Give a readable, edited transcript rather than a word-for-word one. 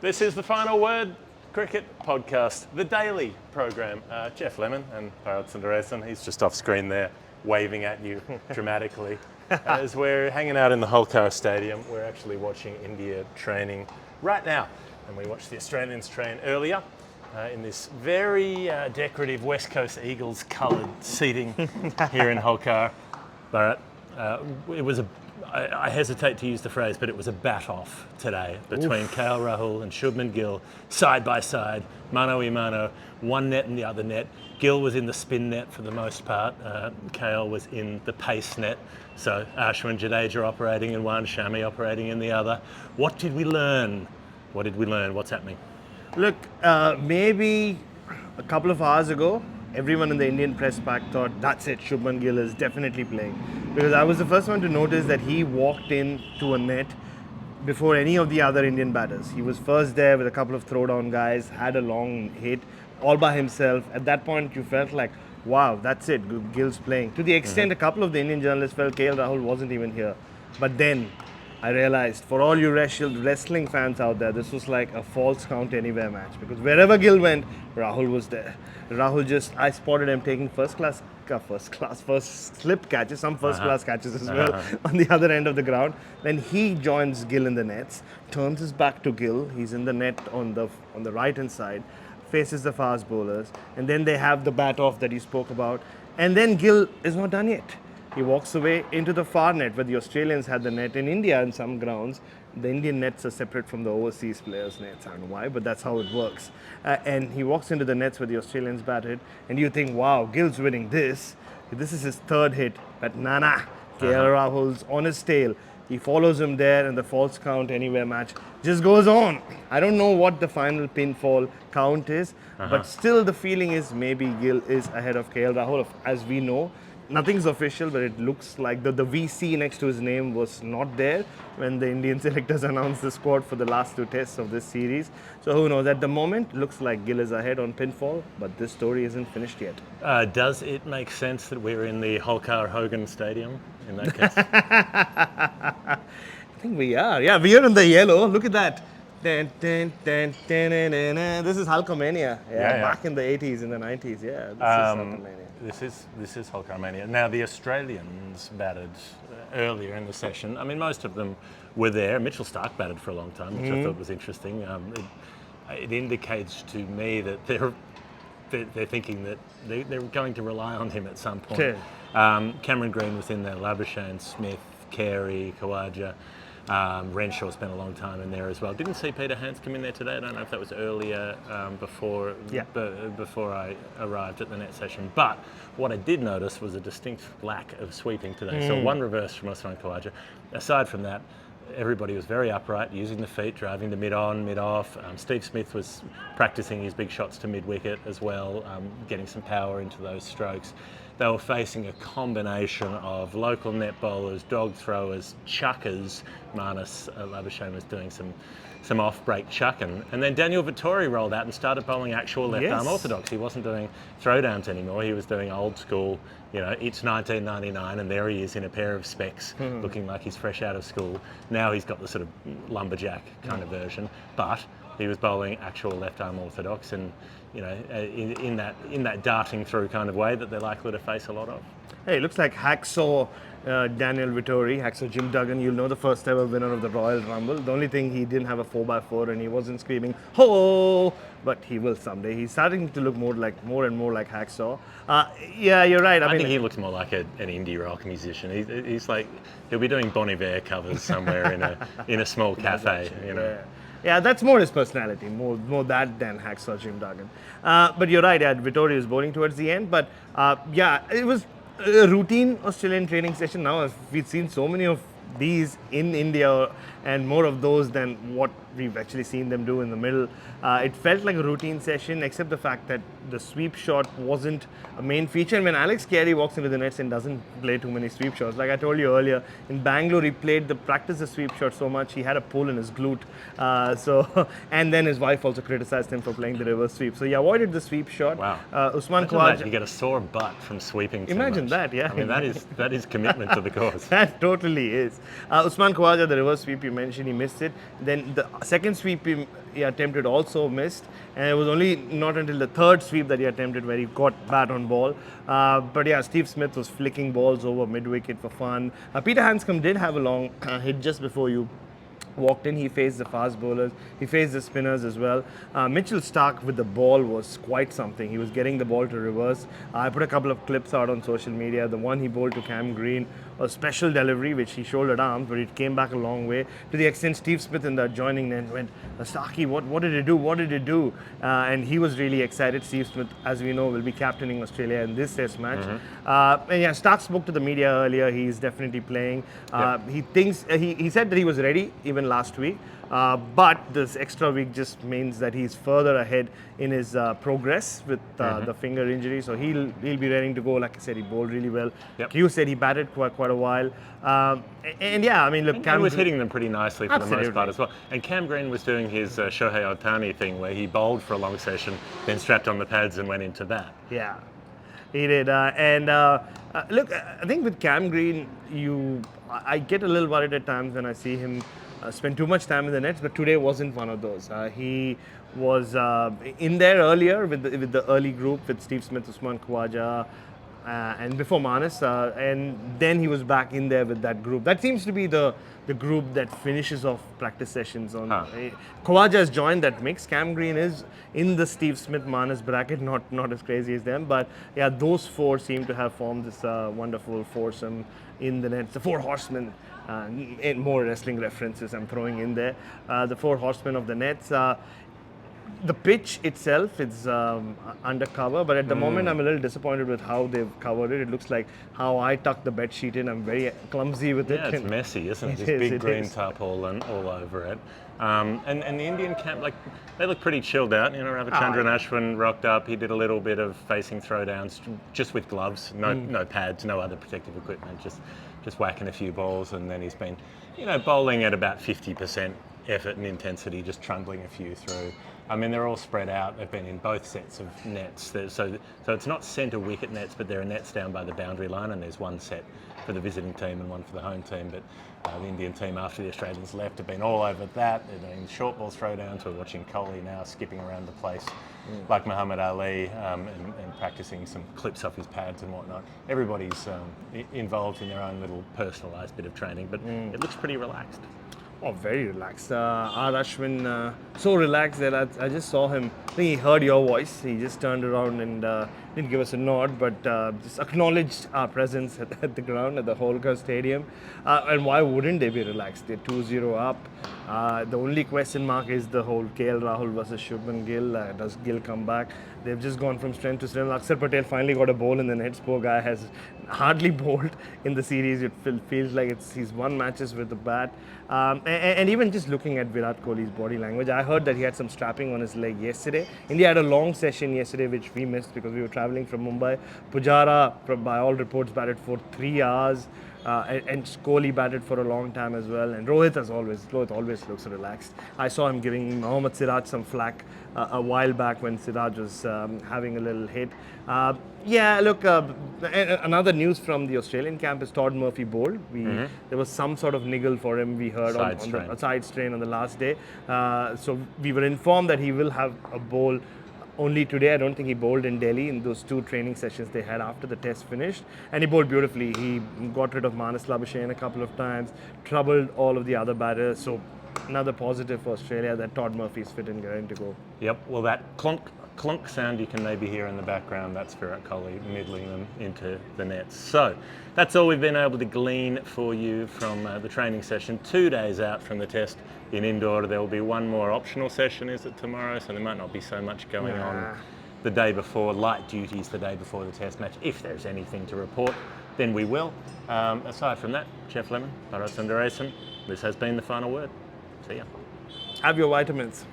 This is the Final Word Cricket Podcast, the daily program. Geoff Lemon and Bharat Sundaresan, he's just off screen there, waving at you dramatically. As we're hanging out in the Holkar Stadium, we're actually watching India training right now. And we watched the Australians train earlier in this very decorative West Coast Eagles coloured seating here in Holkar. Bharat, it was I hesitate to use the phrase, but it was a bat-off today between Rahul and Shubman Gill, side by side, mano-a-mano, one net and the other net. Gill was in the spin net for the most part. Kale was in the pace net. So Ashwin Jadeja operating in one, Shami operating in the other. What did we learn? What's happening? Look, maybe a couple of hours ago, everyone in the Indian press pack thought, that's it, Shubman Gill is definitely playing. Because I was the first one to notice that he walked into a net before any of the other Indian batters. He was first there with a couple of throwdown guys, had a long hit, all by himself. At that point, you felt like, wow, that's it, Gill's playing. To the extent a couple of the Indian journalists felt Rahul wasn't even here. But then I realized, for all you wrestling fans out there, this was like a false count anywhere match. Because wherever Gill went, Rahul was there. I spotted him taking first slip catches, some first class catches as well on the other end of the ground. Then he joins Gill in the nets, turns his back to Gill. He's in the net on the right hand side, faces the fast bowlers, and then they have the bat off that you spoke about. And then Gill is not done yet. He walks away into the far net where the Australians had the net. In India, in some grounds, the Indian nets are separate from the overseas players' nets. I don't know why, but that's how it works. And he walks into the nets where the Australians batted, and you think, wow, Gill's winning this. This is his third hit. But Rahul's on his tail. He follows him there, and the false count anywhere match just goes on. I don't know what the final pinfall count is, but still the feeling is maybe Gill is ahead of Rahul. As we know, nothing's official, but it looks like the VC next to his name was not there when the Indian selectors announced the squad for the last two tests of this series. So who knows? At the moment, looks like Gill is ahead on pinfall, but this story isn't finished yet. Does it make sense that we're in the Holkar Stadium in that case? I think we are. Yeah, we are in the yellow. Look at that. This is Hulkamania. Back in the 80s, in the 90s. Yeah, this is Hulkamania. This is Holkar. Now, the Australians batted earlier in the session. I mean, most of them were there. Mitchell Starc batted for a long time, which I thought was interesting. It indicates to me that they're thinking that they're going to rely on him at some point. Cameron Green was in there, Labuschagne, Smith, Carey, Khawaja. Renshaw spent a long time in there as well. Didn't see Peter Hans come in there today. I don't know if that was earlier before I arrived at the net session. But what I did notice was a distinct lack of sweeping today. So one reverse from Usman Khawaja. Aside from that, everybody was very upright, using the feet, driving to mid-on, mid-off. Steve Smith was practicing his big shots to mid-wicket as well, getting some power into those strokes. They were facing a combination of local net bowlers, dog throwers, chuckers. Marnus Labuschagne was doing some off-break chucking. And then Daniel Vittori rolled out and started bowling actual left-arm orthodox. He wasn't doing throwdowns anymore. He was doing old school, it's 1999 and there he is in a pair of specs, looking like he's fresh out of school. Now he's got the sort of lumberjack kind of version, but he was bowling actual left-arm orthodox and, in that darting through kind of way that they're likely to face a lot of. Hey, it looks like Hacksaw Daniel Vittori, Hacksaw Jim Duggan, you'll know, the first ever winner of the Royal Rumble. The only thing, he didn't have a 4x4 and he wasn't screaming, ho! But he will someday. He's starting to look more and more like Hacksaw. Yeah, you're right. I think he looks more like an indie rock musician. He's like, he'll be doing Bon Iver covers somewhere in a small cafe, Yeah, that's more his personality, more that than Hacksaw Jim Duggan. But you're right, Vittori was bowling towards the end. But it was a routine Australian training session. Now we've seen so many of these in India and more of those than what we've actually seen them do in the middle. It felt like a routine session, except the fact that the sweep shot wasn't a main feature. And when Alex Carey walks into the nets and doesn't play too many sweep shots, like I told you earlier, in Bangalore he practiced the sweep shot so much he had a pull in his glute. And then his wife also criticized him for playing the reverse sweep. So he avoided the sweep shot. Wow. Usman Khawaja, you get a sore butt from sweeping too Imagine much. that, yeah. I mean, that is commitment to the cause. That totally is. Usman Khawaja, the reverse sweep, you mentioned, he missed it. Then the second sweep he attempted also missed, and it was only not until the third sweep that he attempted where he got bat on ball. But yeah, Steve Smith was flicking balls over mid-wicket for fun. Peter Hanscom did have a long hit just before you walked in. He faced the fast bowlers, he faced the spinners as well. Mitchell Starc with the ball was quite something. He was getting the ball to reverse. I put a couple of clips out on social media. The one he bowled to Cam Green, a special delivery which he shouldered arms, but it came back a long way, to the extent Steve Smith in the adjoining net went, Starkey, what did he do? What did he do? And he was really excited. Steve Smith, as we know, will be captaining Australia in this test match. And yeah, Stark spoke to the media earlier. He's definitely playing. He thinks he said that he was ready even last week. But this extra week just means that he's further ahead in his progress with the finger injury. So he'll be ready to go. Like I said, he bowled really well. Q said he batted quite a while. And yeah, I mean, look, Cam was hitting them pretty nicely for the most part as well. And Cam Green was doing his Shohei Ohtani thing where he bowled for a long session, then strapped on the pads and went into bat. Yeah, he did. Look, I think with Cam Green, I get a little worried at times when I see him spend too much time in the nets, but today wasn't one of those. He was in there earlier with the early group with Steve Smith, Usman Khawaja, and before Manas, and then he was back in there with that group. That seems to be the group that finishes off practice sessions on. Khawaja has joined that mix. Cam Green is in the Steve Smith Manas bracket, not as crazy as them, but yeah, those four seem to have formed this wonderful foursome in the nets. The four horsemen. And more wrestling references I'm throwing in there. The four horsemen of the nets. The pitch itself is undercover, but at the moment I'm a little disappointed with how they've covered it. It looks like how I tucked the bed sheet in. I'm very clumsy with it. Yeah, it's messy, isn't it? This big green tarpaulin all over it. And the Indian camp, like, they look pretty chilled out. You know, Ravichandran Ashwin rocked up. He did a little bit of facing throwdowns just with gloves, no pads, no other protective equipment, just whacking a few balls, and then he's been, bowling at about 50% effort and intensity, just trundling a few through. I mean, they're all spread out. They've been in both sets of nets. So it's not centre wicket nets, but there are nets down by the boundary line, and there's one set for the visiting team and one for the home team. But the Indian team, after the Australians left, have been all over that. They're doing short ball throwdowns. We're watching Kohli now skipping around the place like Muhammad Ali and practicing some clips off his pads and whatnot. Everybody's involved in their own little personalised bit of training, but it looks pretty relaxed. Oh, very relaxed. R. Ashwin, so relaxed that I just saw him. I think he heard your voice. He just turned around and didn't give us a nod, but just acknowledged our presence at the ground at the Holkar Stadium. And why wouldn't they be relaxed? They're 2-0 up. The only question mark is the whole KL Rahul versus Shubman Gill. Does Gill come back? They've just gone from strength to strength. Akshar Patel finally got a bowl in the nets. Poor guy has hardly bowled in the series. It feels like he's won matches with the bat. And even just looking at Virat Kohli's body language, I heard that he had some strapping on his leg yesterday. India had a long session yesterday, which we missed because we were traveling from Mumbai. Pujara, by all reports, batted for 3 hours. And Kohli batted for a long time as well. And Rohit always looks relaxed. I saw him giving Mohammad Siraj some flack a while back when Siraj was having a little hit. Another news from the Australian camp is Todd Murphy bowled. There was some sort of niggle for him, we heard, on the side strain on the last day. So we were informed that he will have a bowl only today. I don't think he bowled in Delhi in those 2 training sessions they had after the test finished. And he bowled beautifully. He got rid of Manas Labuschagne a couple of times, troubled all of the other batters. So another positive for Australia that Todd Murphy is fit and going to go. Yep, well, that clunk sound you can maybe hear in the background, that's Virat Kohli middling them into the nets. So that's all we've been able to glean for you from the training session. 2 days out from the test in Indore. There will be one more optional session, is it, tomorrow? So there might not be so much going on the day before, light duties the day before the test match. If there's anything to report, then we will. Aside from that, Geoff Lemon, Bharat Sundaresan, this has been the final word. See ya. Have your vitamins.